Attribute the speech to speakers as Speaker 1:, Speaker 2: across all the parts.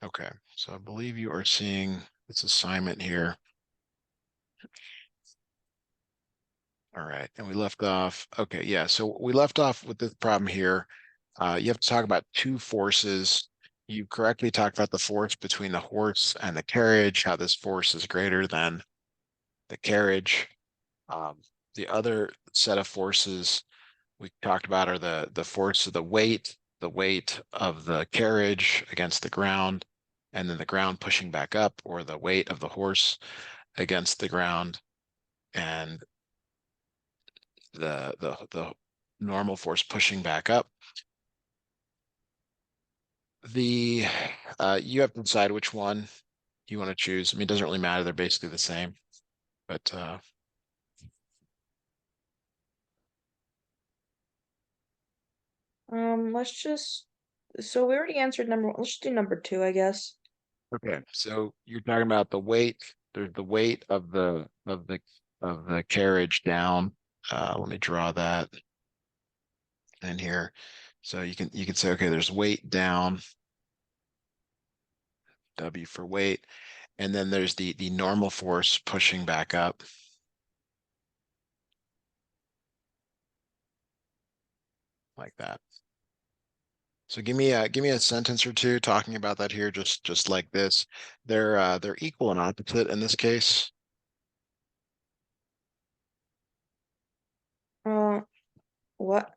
Speaker 1: Okay, so I believe you are seeing this assignment here. All right, and we left off. Okay, yeah, so we left off with this problem here. You have to talk about two forces. You correctly talked about the force between the horse and the carriage, how this force is greater than the carriage. Um, the other set of forces we talked about are the force of the weight of the carriage against the ground, and then the ground pushing back up, or the weight of the horse against the ground, and the normal force pushing back up. The You have to decide which one you want to choose. I mean, it doesn't really matter. They're basically the same, but
Speaker 2: Let's just, so we already answered number one. Let's just do number two, I guess.
Speaker 1: okay. So you're talking about the weight. There's the weight of the carriage down. Let me draw that in here. So you can say, okay, there's weight down, W for weight, and then there's the normal force pushing back up like that. So give me a sentence or two talking about that here, just like this. They're equal and opposite in this case.
Speaker 2: Uh, what?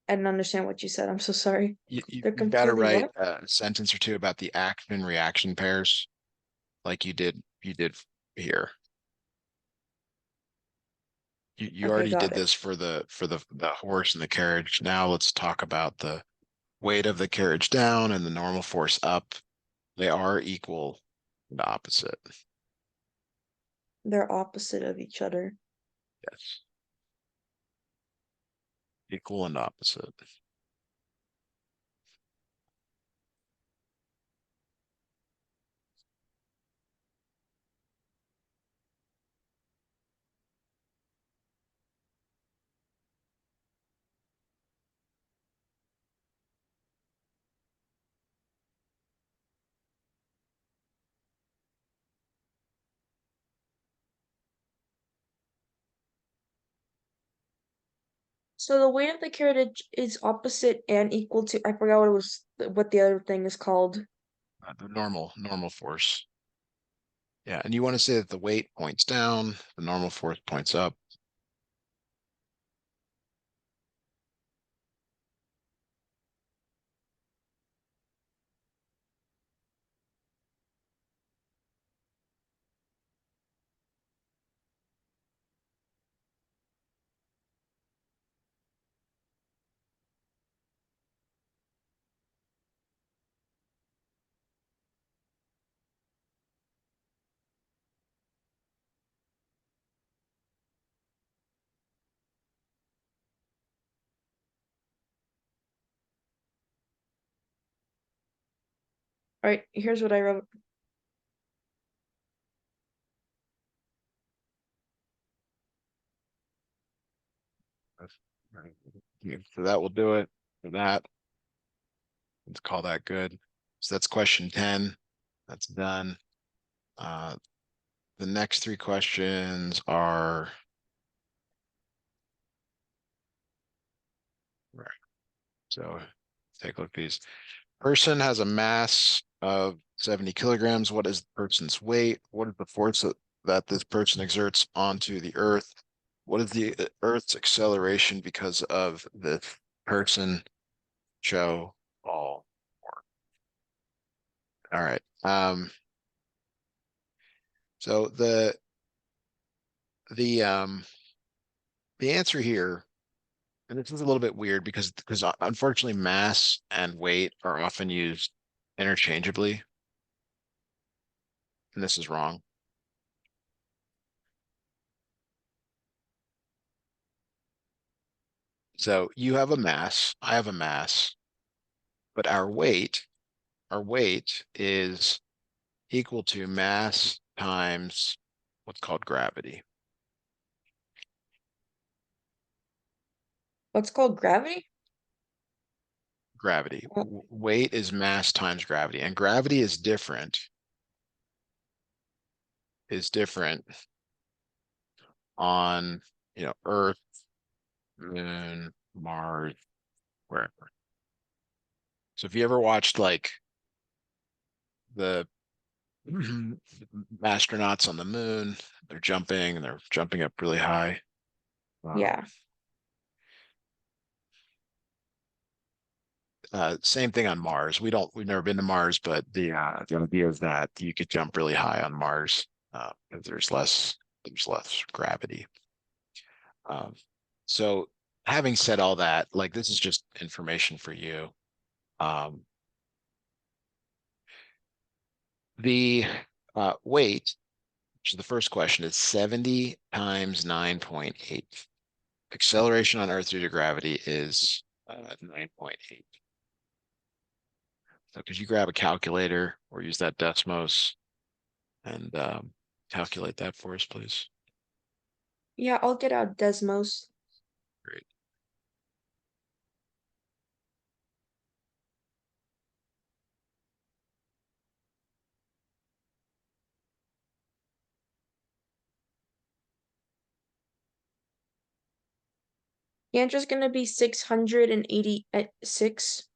Speaker 2: I didn't understand what you said. I'm so sorry. They're
Speaker 1: You've got to
Speaker 2: completely
Speaker 1: write
Speaker 2: what?
Speaker 1: a sentence or two about the action reaction pairs, like you did here. You
Speaker 2: Okay,
Speaker 1: already
Speaker 2: got
Speaker 1: did
Speaker 2: it.
Speaker 1: this for the horse and the carriage. Now let's talk about the weight of the carriage down and the normal force up. They are equal and opposite.
Speaker 2: They're opposite of each other.
Speaker 1: Yes, equal and opposite.
Speaker 2: So the weight of the carriage is opposite and equal to, I forgot what it was, what the other thing is called.
Speaker 1: The normal force. Yeah, and you want to say that the weight points down, the normal force points up.
Speaker 2: All right, here's what I wrote.
Speaker 1: Right. Yeah, so that will do it for that. Let's call that good. So that's question 10. That's done. Uh, the next three questions are right. So take a look at these. Person has a mass of 70 kilograms. What is the person's weight? What is the force that this person exerts onto the earth? What is the earth's acceleration because of this person? Show all four. All right. So the the answer here, and this is a little bit weird because unfortunately mass and weight are often used interchangeably, and this is wrong. So you have a mass, I have a mass, but our weight is equal to mass times what's called gravity.
Speaker 2: What's called gravity?
Speaker 1: Gravity.
Speaker 2: Uh,
Speaker 1: Weight is mass times gravity, and gravity is different on, Earth, Moon, Mars, wherever. So if you ever watched like the astronauts on the moon, they're jumping up really high. Um,
Speaker 2: yeah.
Speaker 1: Same thing on Mars. We've never been to Mars, but the idea is that you could jump really high on Mars, because there's less gravity. Um, so having said all that, like this is just information for you. Um, the weight, which is the first question, is 70 times 9.8. Acceleration on Earth due to gravity is 9.8. So could you grab a calculator or use that Desmos and calculate that for us, please?
Speaker 2: Yeah, I'll get out Desmos.
Speaker 1: Great.
Speaker 2: The answer's gonna be 686.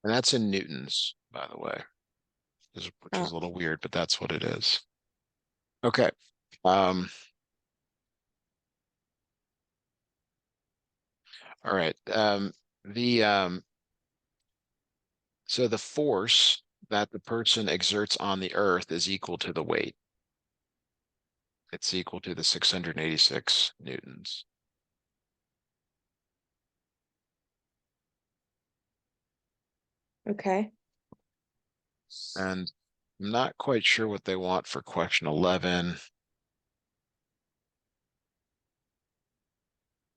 Speaker 1: And that's in newtons, by the way, which
Speaker 2: Uh,
Speaker 1: is a little weird, but that's what it is. Okay. Um, all right. The So the force that the person exerts on the earth is equal to the weight. It's equal to the 686 newtons.
Speaker 2: okay.
Speaker 1: And I'm not quite sure what they want for question 11.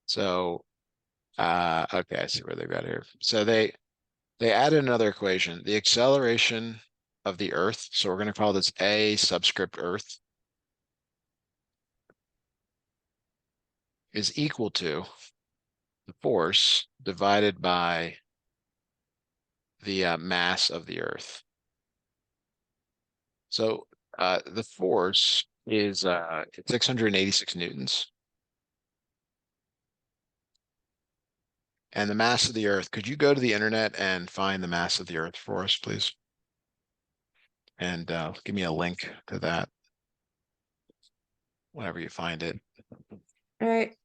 Speaker 1: So, okay, I see where they've got here. So they added another equation, the acceleration of the Earth. So we're going to call this A subscript Earth is equal to the force divided by the mass of the Earth. So the force is 686 newtons. And the mass of the Earth, could you go to the internet and find the mass of the Earth for us, please? And give me a link to that whenever you find it.
Speaker 2: All right.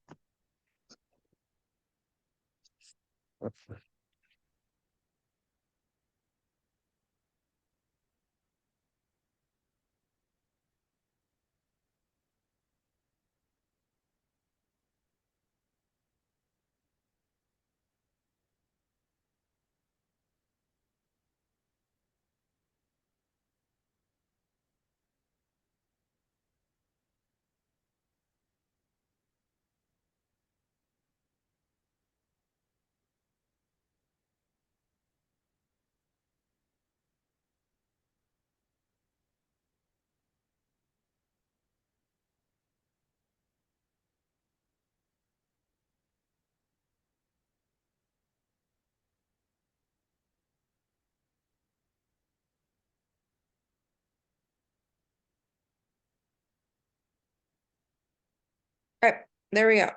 Speaker 2: All right. There we go.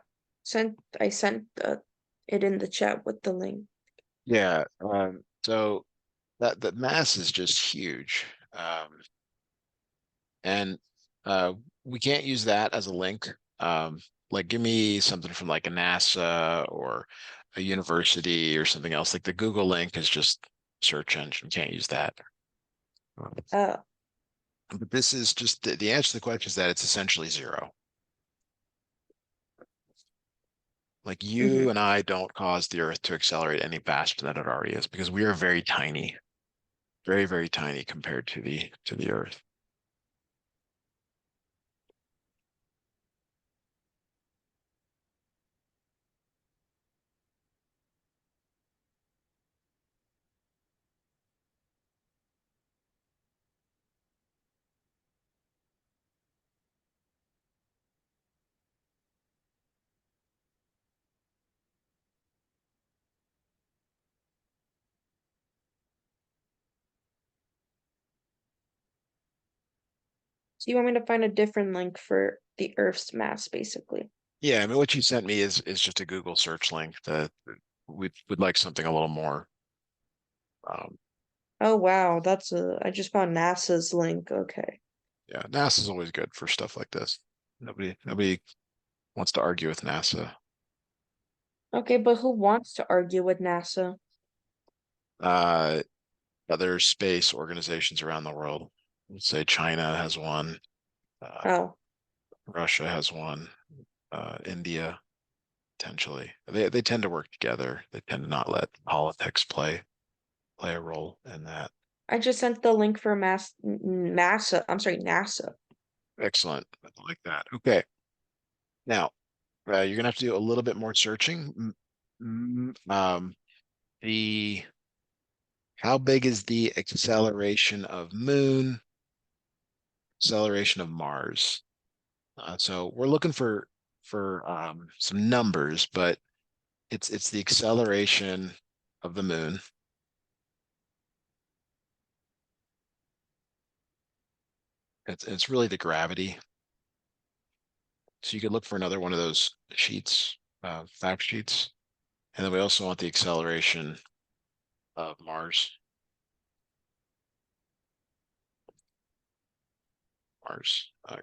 Speaker 2: I sent it in the chat with the link.
Speaker 1: Yeah. So that the mass is just huge. And we can't use that as a link. Like give me something from like a NASA or a university or something else. Like the Google link is just search engine. Can't use that.
Speaker 2: Uh,
Speaker 1: But this is just the answer to the question is that it's essentially zero. Like you
Speaker 2: mhm.
Speaker 1: and I don't cause the Earth to accelerate any faster than it already is because we are very tiny, very, very tiny compared to the Earth.
Speaker 2: So you want me to find a different link for the Earth's mass, basically.
Speaker 1: Yeah, I mean, what you sent me is just a Google search link that we'd like something a little more. Um,
Speaker 2: Oh wow, I just found NASA's link. Okay.
Speaker 1: yeah, NASA's always good for stuff like this. Nobody wants to argue with NASA.
Speaker 2: Okay, but who wants to argue with NASA?
Speaker 1: Uh, Other space organizations around the world. Let's say China has one, uh,
Speaker 2: Oh,
Speaker 1: Russia has one, India potentially. They tend to work together. They tend to not let politics play a role in that.
Speaker 2: I just sent the link for NASA. I'm sorry, NASA.
Speaker 1: Excellent. I like that. Okay. Now, you're gonna have to do a little bit more searching. The How big is the acceleration of Moon, acceleration of Mars? So we're looking for some numbers, but it's the acceleration of the Moon. It's really the gravity. So you could look for another one of those sheets, fact sheets, and then we also want the acceleration of Mars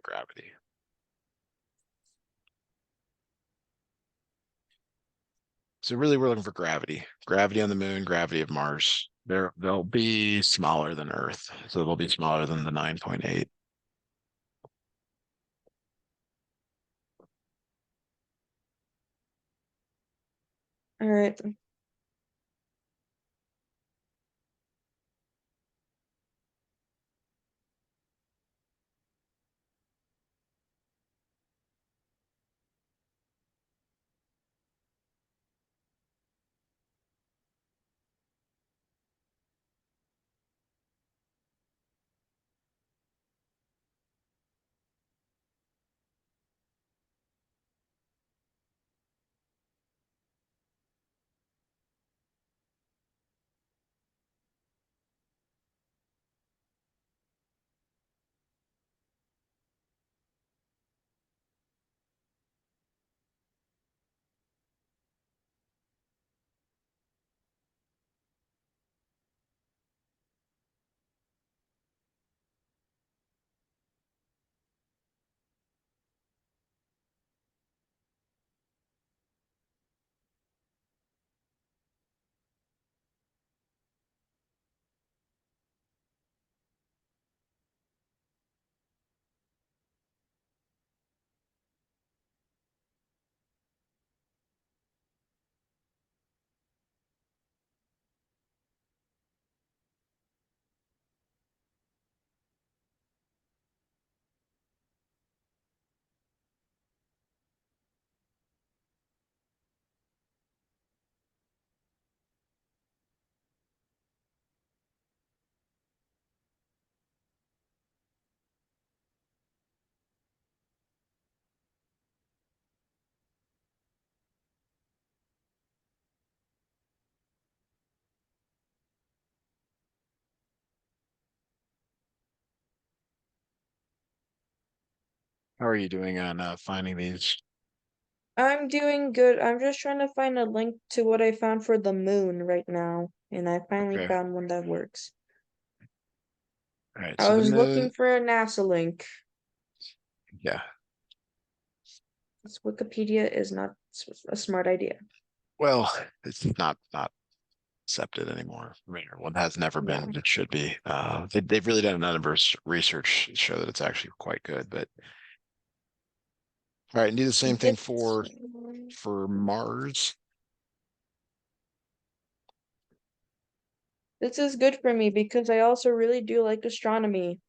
Speaker 1: gravity. So really, we're looking for gravity on the Moon, gravity of Mars. They'll be smaller than Earth, so they'll be smaller than the 9.8.
Speaker 2: All right.
Speaker 1: How are you doing on finding these?
Speaker 2: I'm doing good. I'm just trying to find a link to what I found for the moon right now, and I finally
Speaker 1: Okay.
Speaker 2: found one that works.
Speaker 1: All right.
Speaker 2: I
Speaker 1: So the
Speaker 2: was looking
Speaker 1: Moon,
Speaker 2: for a NASA link.
Speaker 1: yeah.
Speaker 2: This Wikipedia is not a smart idea.
Speaker 1: Well, it's not accepted anymore. I mean, one has never been,
Speaker 2: Yeah.
Speaker 1: but it should be. They've really done a number of research to show that it's actually quite good. But all right, and do the same thing
Speaker 2: It's
Speaker 1: for Mars.
Speaker 2: This is good for me because I also really do like astronomy.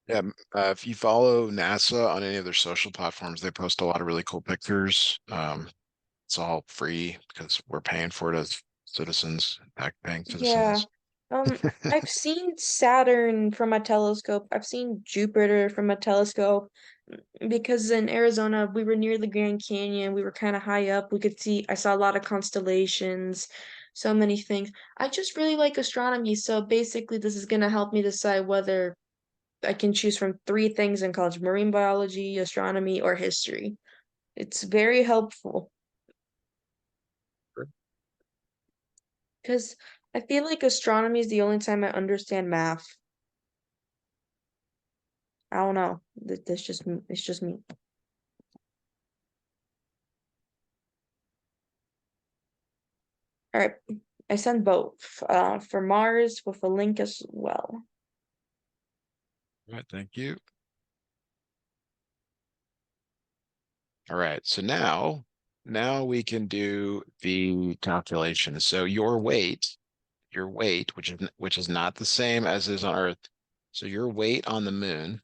Speaker 1: Yeah, if you follow NASA on any of their social platforms, they post a lot of really cool pictures. It's all free because we're paying for it as citizens, tax-paying
Speaker 2: Yeah.
Speaker 1: citizens.
Speaker 2: I've seen Saturn from a telescope. I've seen Jupiter from a telescope because in Arizona we were near the Grand Canyon. We were kind of high up. I saw a lot of constellations, so many things. I just really like astronomy, so basically this is gonna help me decide whether I can choose from three things in college: marine biology, astronomy, or history. It's very helpful because I feel like astronomy is the only time I understand math. I don't know. That's just it's just me. All right. I sent both for Mars with a link as well.
Speaker 1: All right, thank you. All right, so now we can do the calculation. So your weight, which is not the same as is on Earth. So your weight on the moon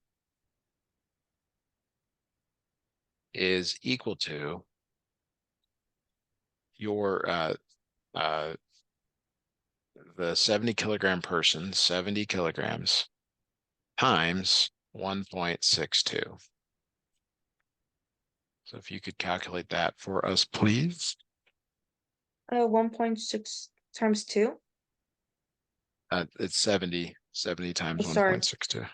Speaker 1: is equal to your uh the 70 kilogram person, 70 kilograms times 1.62. So if you could calculate that for us, please.
Speaker 2: 1.6 times 2.
Speaker 1: It's 70
Speaker 2: Oh,
Speaker 1: times
Speaker 2: sorry.
Speaker 1: 1.62.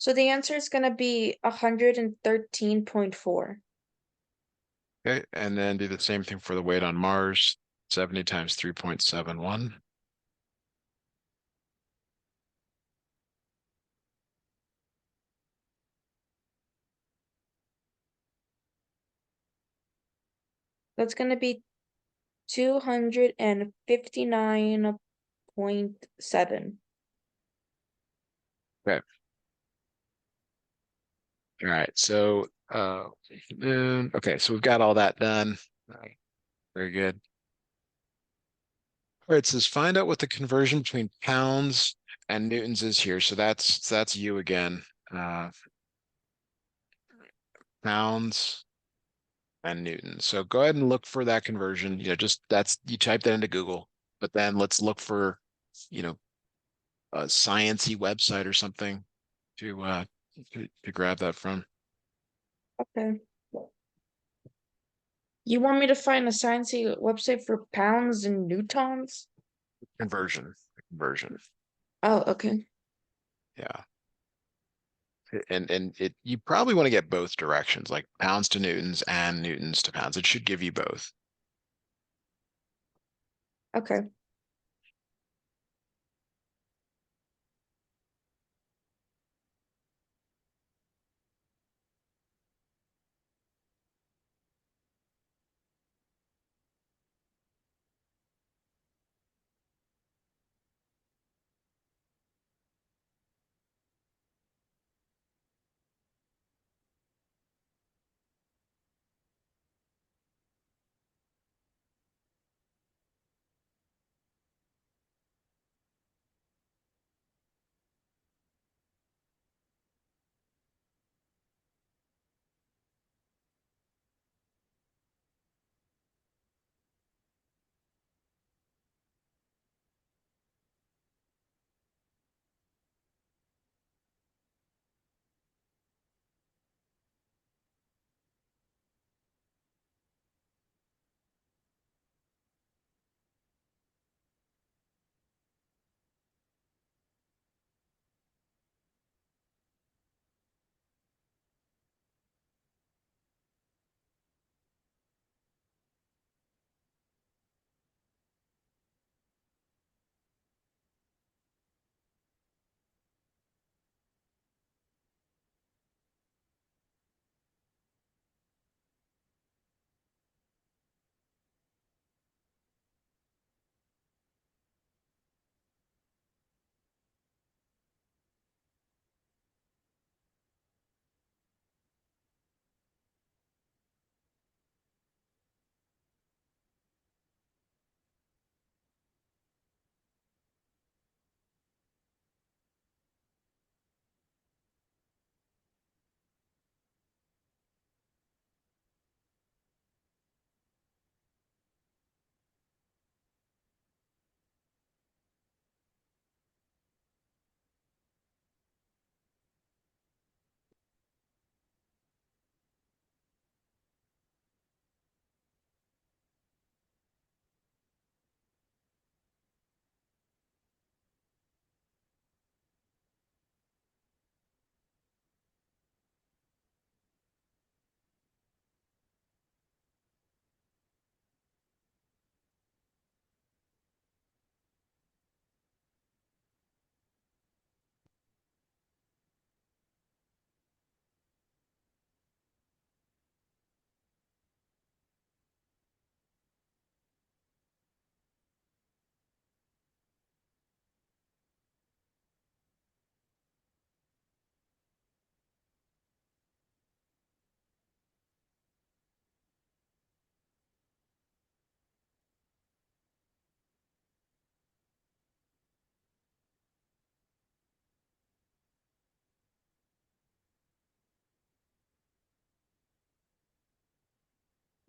Speaker 2: So the answer is going to be 113.4.
Speaker 1: Okay, and then do the same thing for the weight on Mars, 70 times 3.71.
Speaker 2: That's going to be 259.7.
Speaker 1: Okay. All right. So okay, so we've got all that done. All right, very good. All right, it says find out what the conversion between pounds and newtons is here. So that's you again. Uh, pounds and newtons. So go ahead and look for that conversion. Just that's you type that into Google, but then let's look for, you know, a sciencey website or something to to grab that from.
Speaker 2: Okay. You want me to find a sciencey website for pounds and newtons?
Speaker 1: Conversion.
Speaker 2: Oh, okay.
Speaker 1: Yeah. And it you probably want to get both directions, like pounds to newtons and newtons to pounds. It should give you both.
Speaker 2: Okay.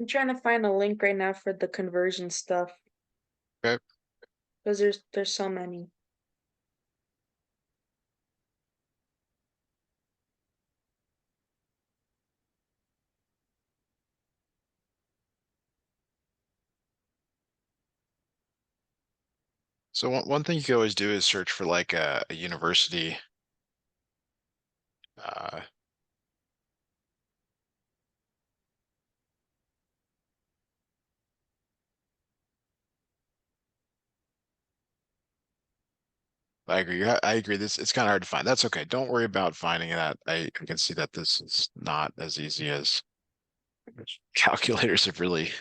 Speaker 2: I'm trying to find a link right now for the conversion stuff
Speaker 1: Okay.
Speaker 2: because there's so many.
Speaker 1: So one thing you can always do is search for like a university. Uh, I agree. I agree. This it's kind of hard to find. That's okay. Don't worry about finding that. I can see that this is not as easy as calculators have really.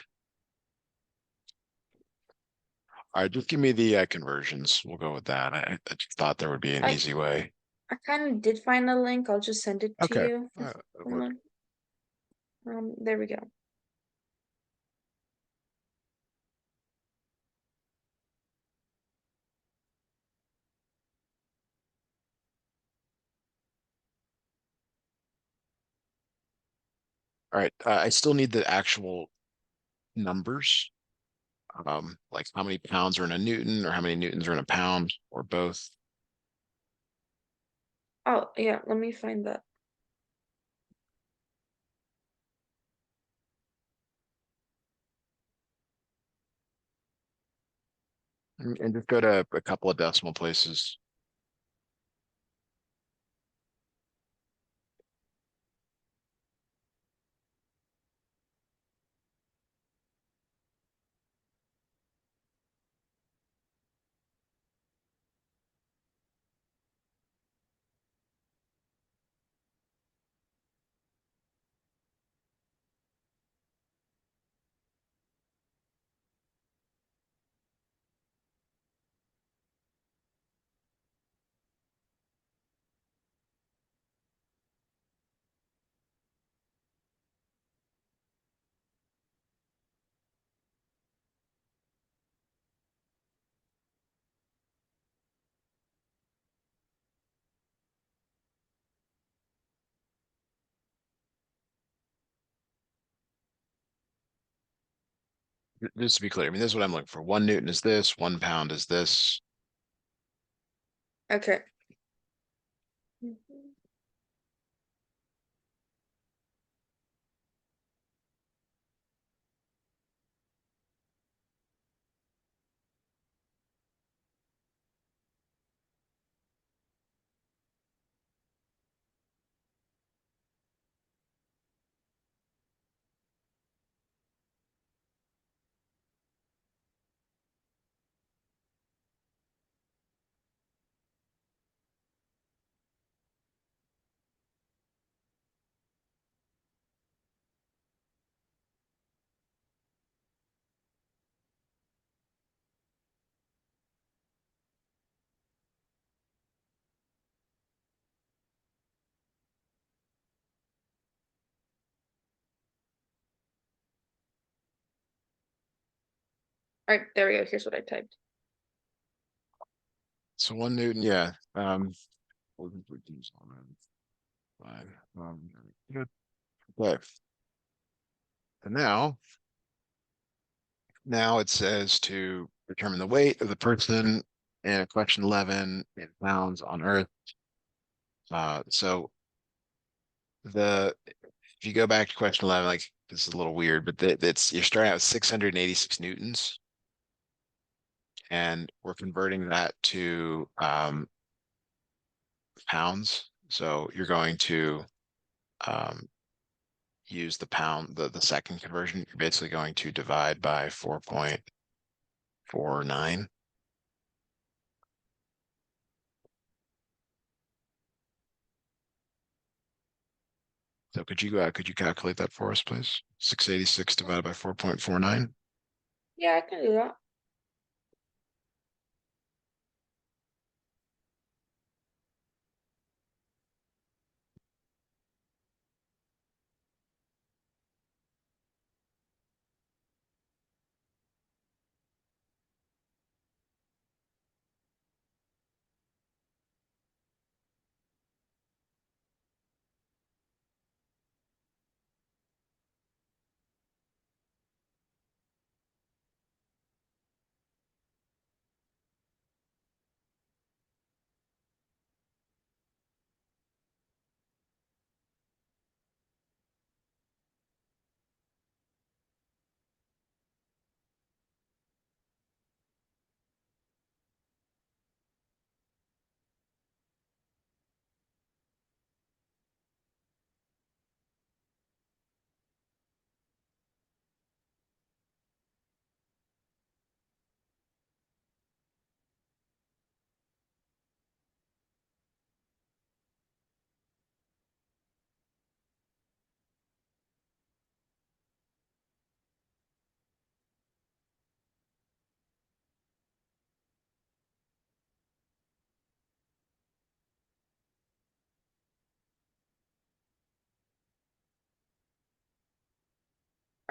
Speaker 1: All right, just give me the conversions. We'll go with that. I just thought there would be an
Speaker 2: I
Speaker 1: easy way.
Speaker 2: I kind of did find a link. I'll just send it to
Speaker 1: Okay.
Speaker 2: you. Hold
Speaker 1: Work.
Speaker 2: on. There we go.
Speaker 1: All right. I still need the actual numbers. Like how many pounds are in a Newton or how many Newtons are in a pound or both.
Speaker 2: Oh, yeah, let me find that.
Speaker 1: And just go to a couple of decimal places. Just to be clear, I mean, this is what I'm looking for. 1 Newton is this, 1 pound is this.
Speaker 2: Okay. Mhm. All right, there we go. Here's what I typed.
Speaker 1: So 1 Newton, yeah. We'll reduce on that. Fine. Good. Okay. And now it says to determine the weight of the person in question 11 in pounds on Earth. So if you go back to question 11, like this is a little weird, but it's you're starting out with 686 newtons, and we're converting that to pounds. So you're going to um, use the pound, the second conversion. You're basically going to divide by 4.49. So could you calculate that for us, please? 686 divided by 4.49.
Speaker 2: Yeah, I can do that.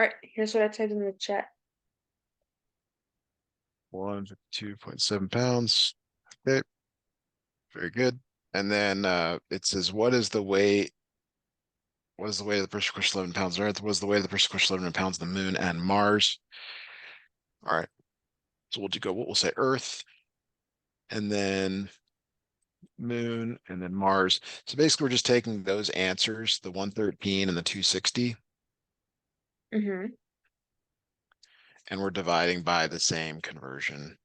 Speaker 2: All right, here's what I typed in the chat.
Speaker 1: 152.7 pounds. Okay, very good. And then it says, what is the weight of the person squished 11 pounds on Earth? What is the weight of the person squished 11 pounds on the moon and Mars? All right. So we'll go, we'll say Earth, and then moon, and then Mars. So basically, we're just taking those answers, the 113 and the 260,
Speaker 2: Mm-hmm.
Speaker 1: and we're dividing by the same conversion.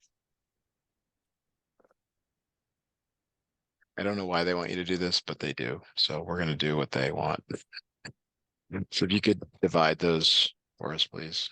Speaker 1: I don't know why they want you to do this, but they do. So we're going to do what they want. So if you could divide those for us, please.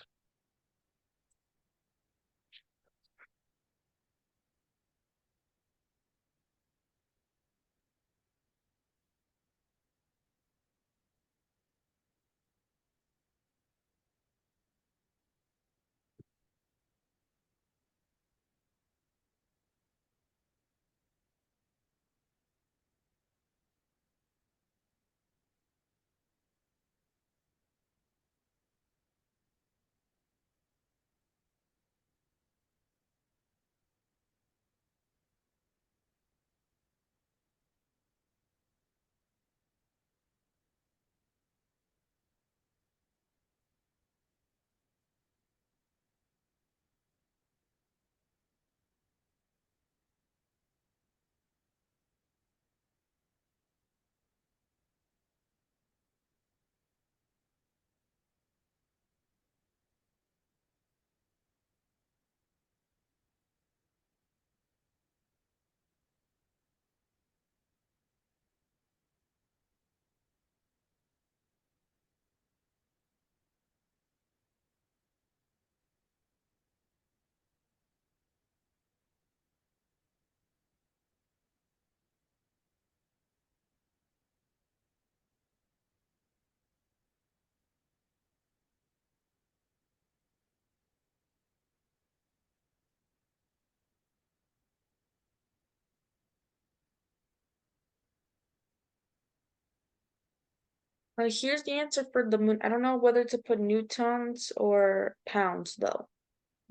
Speaker 2: All right, here's the answer for the moon. I don't know whether to put newtons or pounds though.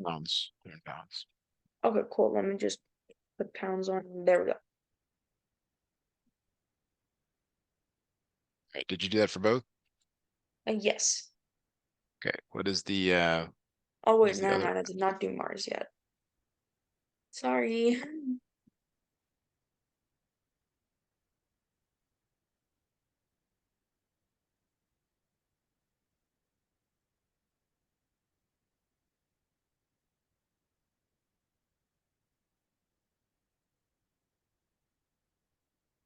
Speaker 1: Pounds, 10 pounds.
Speaker 2: Okay, cool. Let me just put pounds on. There we go.
Speaker 1: Right, did you do that for both?
Speaker 2: Yes.
Speaker 1: Okay.
Speaker 2: Oh
Speaker 1: What
Speaker 2: wait,
Speaker 1: is the
Speaker 2: never
Speaker 1: other?
Speaker 2: mind. I did not do Mars yet. Sorry.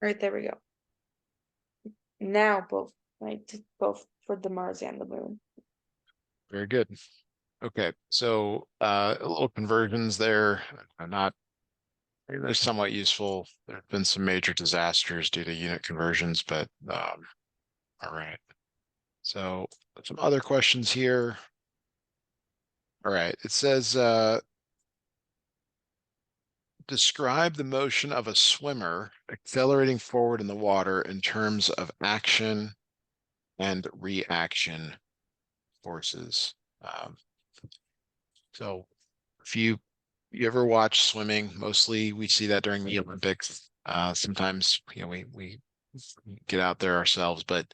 Speaker 2: All right, there we go. Now both, I did both for the Mars and the moon.
Speaker 1: Very good. Okay. So a little conversions there. Not they're somewhat useful. There have been some major disasters due to unit conversions, but all right. So some other questions here. All right. It says describe the motion of a swimmer accelerating forward in the water in terms of action and reaction forces. Um, so if you ever watch swimming, mostly we see that during the Olympics. Sometimes we get out there ourselves, but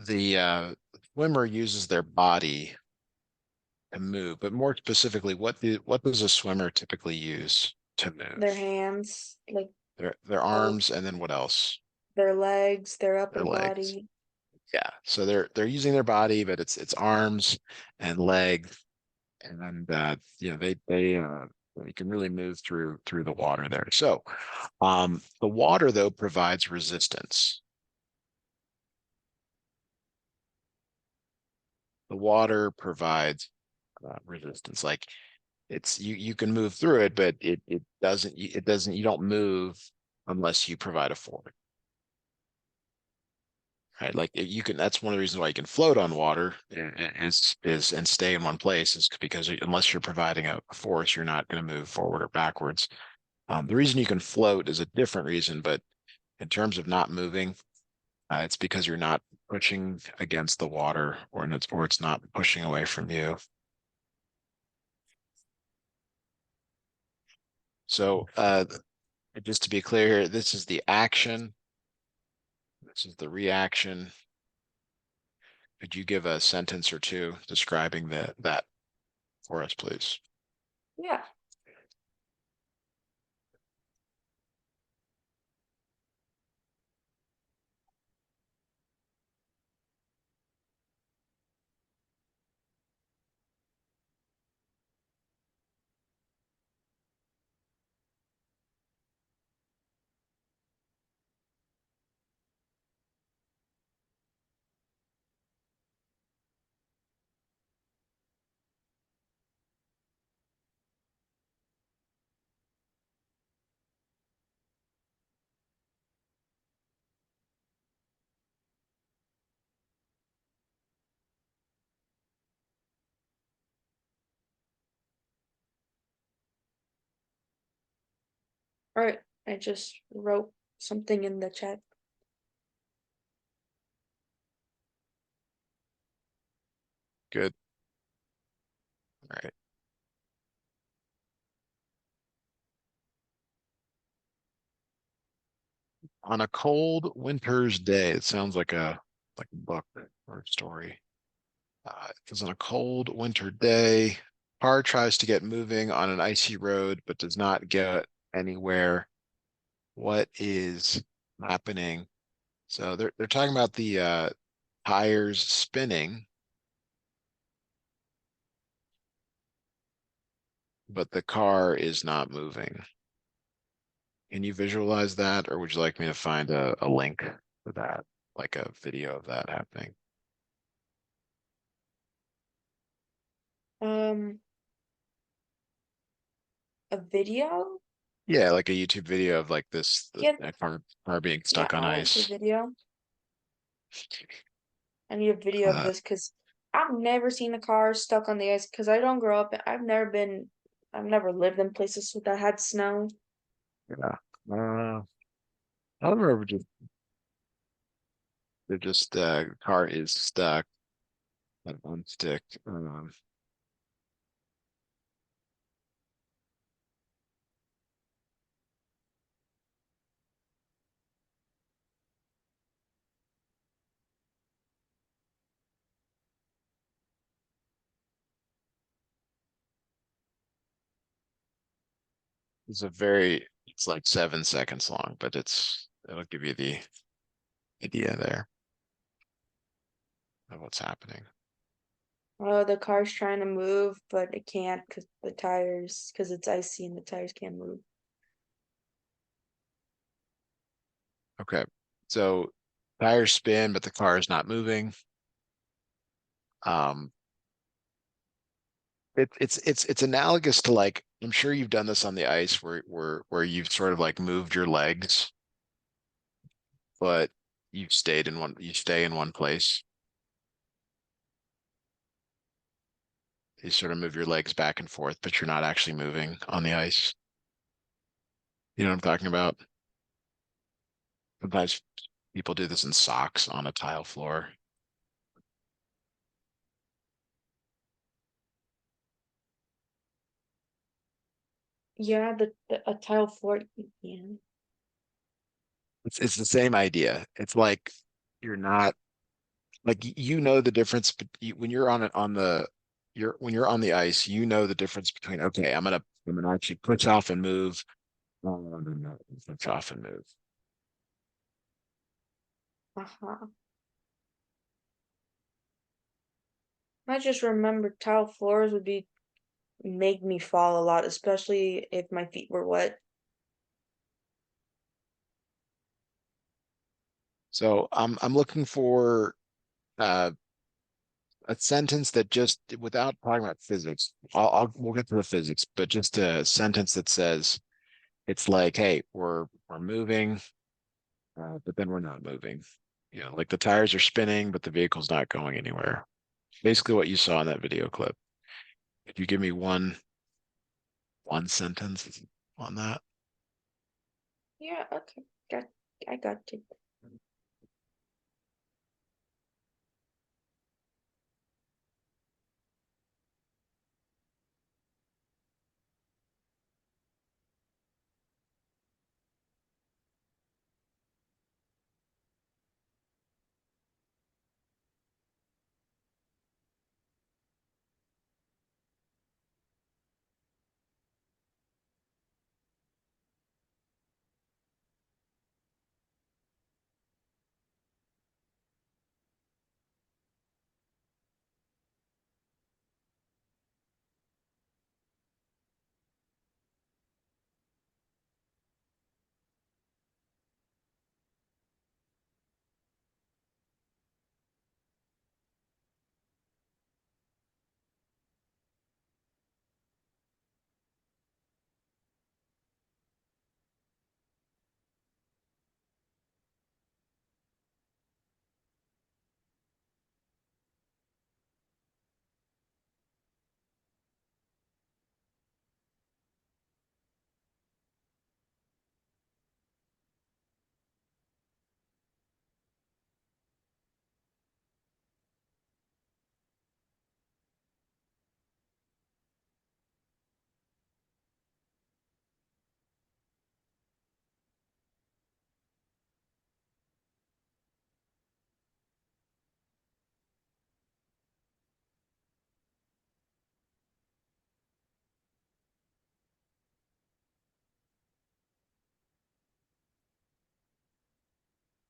Speaker 1: the swimmer uses their body to move. But more specifically, what does a swimmer typically use to
Speaker 2: Their
Speaker 1: move?
Speaker 2: hands, like
Speaker 1: Their
Speaker 2: both,
Speaker 1: arms, and then what else?
Speaker 2: their legs, their
Speaker 1: Their
Speaker 2: upper
Speaker 1: legs.
Speaker 2: body.
Speaker 1: Yeah. So they're using their body, but it's arms and legs, and they can really move through the water there. So the water though provides resistance. The water provides resistance. Like you can move through it, but it doesn't you don't move unless you provide a force. Right, like you can. That's one of the reasons why you can float on water is and stay in one place is because unless you're providing a force, you're not going to move forward or backwards. The reason you can float is a different reason, but in terms of not moving, it's because you're not pushing against the water, or it's not pushing away from you. So just to be clear here, this is the action, this is the reaction. Could you give a sentence or two describing that for us, please?
Speaker 2: Yeah. All right. I just wrote something in the chat.
Speaker 1: Good. All right. On a cold winter's day, it sounds like a book or a story. It was on a cold winter day. Car tries to get moving on an icy road, but does not get anywhere. What is happening? So they're talking about the tires spinning, but the car is not moving. Can you visualize that, or would you like me to find a link for that, like a video of that happening?
Speaker 2: Um, a video?
Speaker 1: Yeah, like a YouTube video of like this
Speaker 2: Yeah,
Speaker 1: that car being
Speaker 2: yeah,
Speaker 1: stuck on
Speaker 2: I want the
Speaker 1: ice.
Speaker 2: video. I need a video of
Speaker 1: Uh,
Speaker 2: this because I've never seen a car stuck on the ice because I don't grow up. I've never lived in places that had snow.
Speaker 1: yeah. Uh, I don't remember just they're just car is stuck on one stick. It's like 7 seconds long, but it'll give you the idea there of what's happening.
Speaker 2: Oh, the car's trying to move, but it can't because it's icy and the tires can't move.
Speaker 1: Okay. So tires spin, but the car is not moving. Um, it's analogous to like I'm sure you've done this on the ice where you've sort of like moved your legs, but you stay in one place. You sort of move your legs back and forth, but you're not actually moving on the ice. You know what I'm talking about? Sometimes people do this in socks on a tile floor.
Speaker 2: Yeah, the a tile floor. Yeah.
Speaker 1: It's the same idea. It's like you're not like you know the difference when you're on it on the you're when you're on the ice, you know the difference between okay, I'm gonna actually push off and move. No, no, no, no, push off and move.
Speaker 2: Uh-huh. I just remember tile floors would be make me fall a lot, especially if my feet were wet.
Speaker 1: So I'm looking for uh, a sentence that just without talking about physics. We'll get to the physics, but just a sentence that says it's like, hey, we're moving, but then we're not moving. You know, like the tires are spinning, but the vehicle's not going anywhere. Basically, what you saw in that video clip. If you give me one sentence on that.
Speaker 2: Yeah, okay. Got I got it.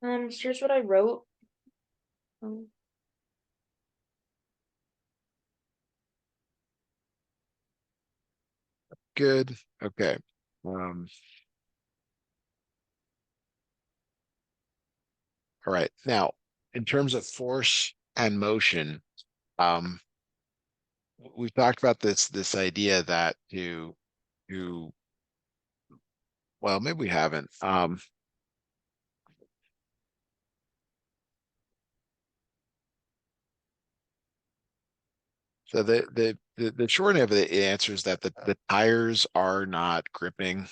Speaker 2: Here's what I wrote. Um,
Speaker 1: Good. Okay. Um, all right. Now, in terms of force and motion, um, we've talked about this idea that to well, maybe we haven't. So the short of the answer is that the tires are not gripping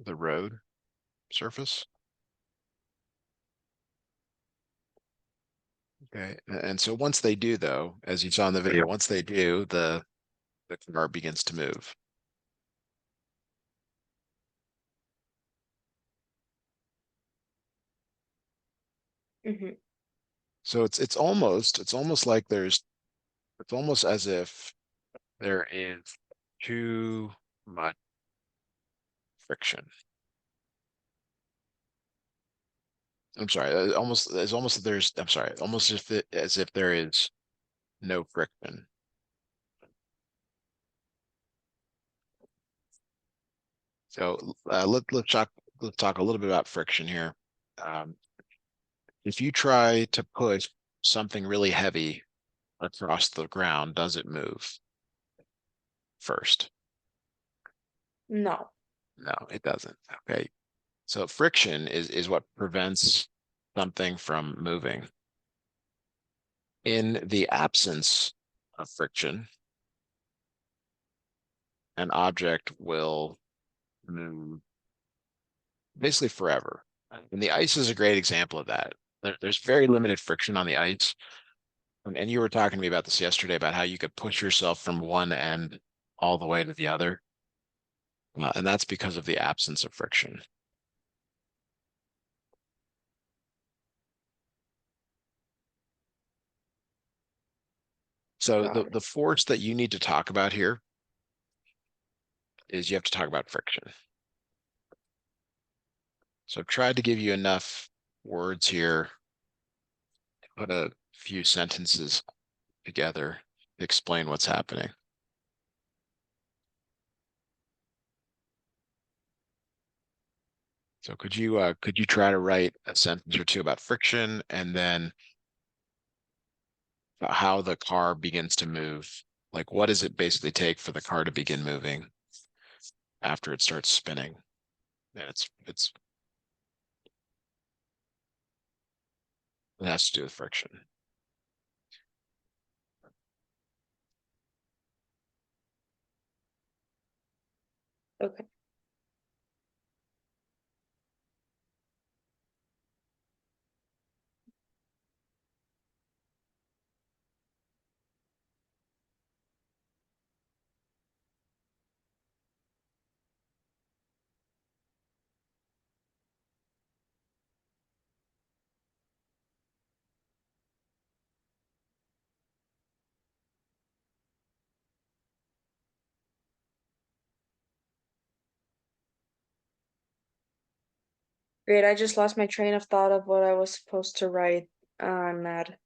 Speaker 1: the road surface. Okay. And so once they do, though, as you saw in the video, once they do, the car begins to move.
Speaker 2: mhm.
Speaker 1: So it's almost like it's almost as if there is too much friction. I'm sorry, almost it's almost there's I'm sorry, almost as if there is no friction. So let's talk a little bit about friction here. Um, if you try to push something really heavy across the ground, does it move first?
Speaker 2: No.
Speaker 1: No, it doesn't. Okay. So friction is what prevents something from moving. In the absence of friction, an object will move basically forever. And the ice is a great example of that. There's very limited friction on the ice. And you were talking to me about this yesterday about how you could push yourself from one end all the way to the other. And that's because of the absence of friction. So
Speaker 2: Got it.
Speaker 1: the force that you need to talk about here is you have to talk about friction. So I've tried to give you enough words here to put a few sentences together to explain what's happening. So could you try to write a sentence or two about friction and then about how the car begins to move? Like what does it basically take for the car to begin moving after it starts spinning? And it has to do with friction.
Speaker 2: Okay. Great. I just lost my train of thought of what I was supposed to write. I'm mad.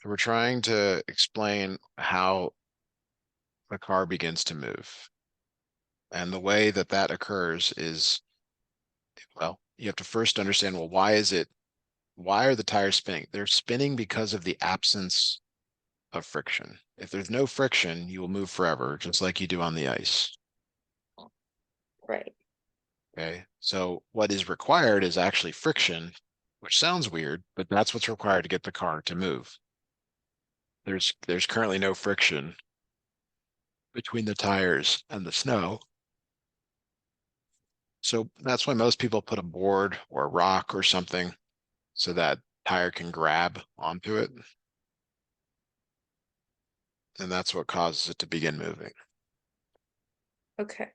Speaker 1: So we're trying to explain how the car begins to move. And the way that that occurs is, well, you have to first understand, well, why are the tires spinning? They're spinning because of the absence of friction. If there's no friction, you will move forever, just like you do on the ice.
Speaker 2: Right.
Speaker 1: Okay. So what is required is actually friction, which sounds weird, but that's what's required to get the car to move. There's currently no friction between the tires and the snow. So that's why most people put a board or a rock or something so that tire can grab onto it. And that's what causes it to begin moving.
Speaker 2: Okay.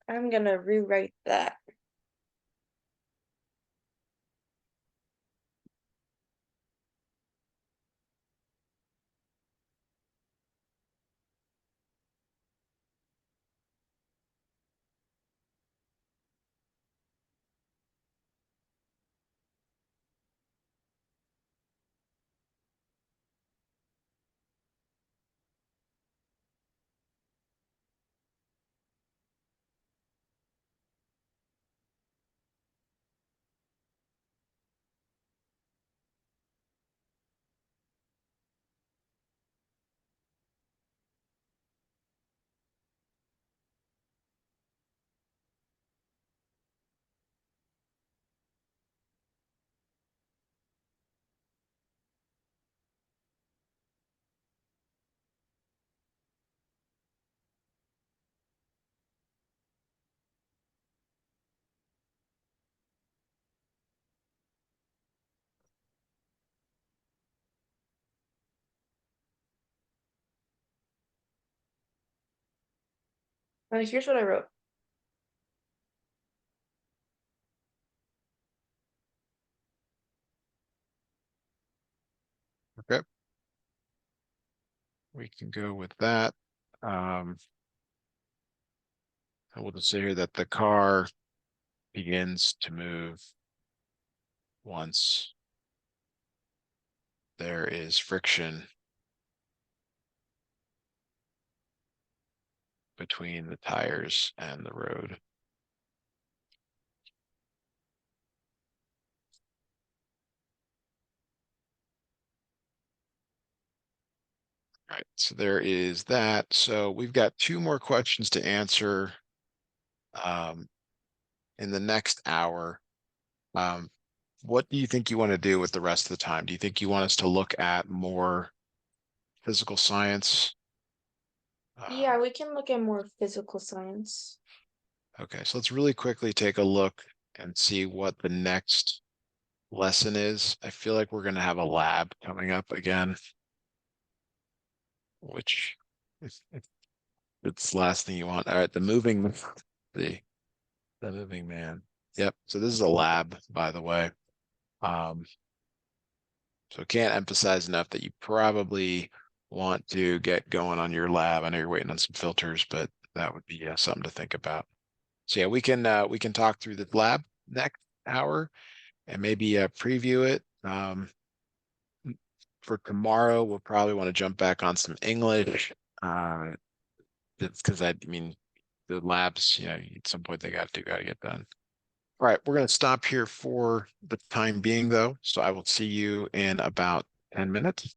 Speaker 2: I'm gonna rewrite that. Here's what I wrote.
Speaker 1: Okay, we can go with that. And we'll just say here that the car begins to move once there is friction between the tires and the road. All right, so there is that. So we've got two more questions to answer um, in the next hour. Um, what do you think you want to do with the rest of the time? Do you think you want us to look at more physical science?
Speaker 2: Yeah, we can look at more physical science.
Speaker 1: Okay, so let's really quickly take a look and see what the next lesson is. I feel like we're going to have a lab coming up again, which is it's the last thing you want. All right, the the moving man. Yep. So this is a lab, by the way. Um, so can't emphasize enough that you probably want to get going on your lab. I know you're waiting on some filters, but that would be something to think about. So yeah, we can talk through the lab next hour and maybe preview it. For tomorrow, we'll probably want to jump back on some English. Because I mean, the labs, at some point they got to get done. All right, we're going to stop here for the time being, though. So I will see you in about 10 minutes.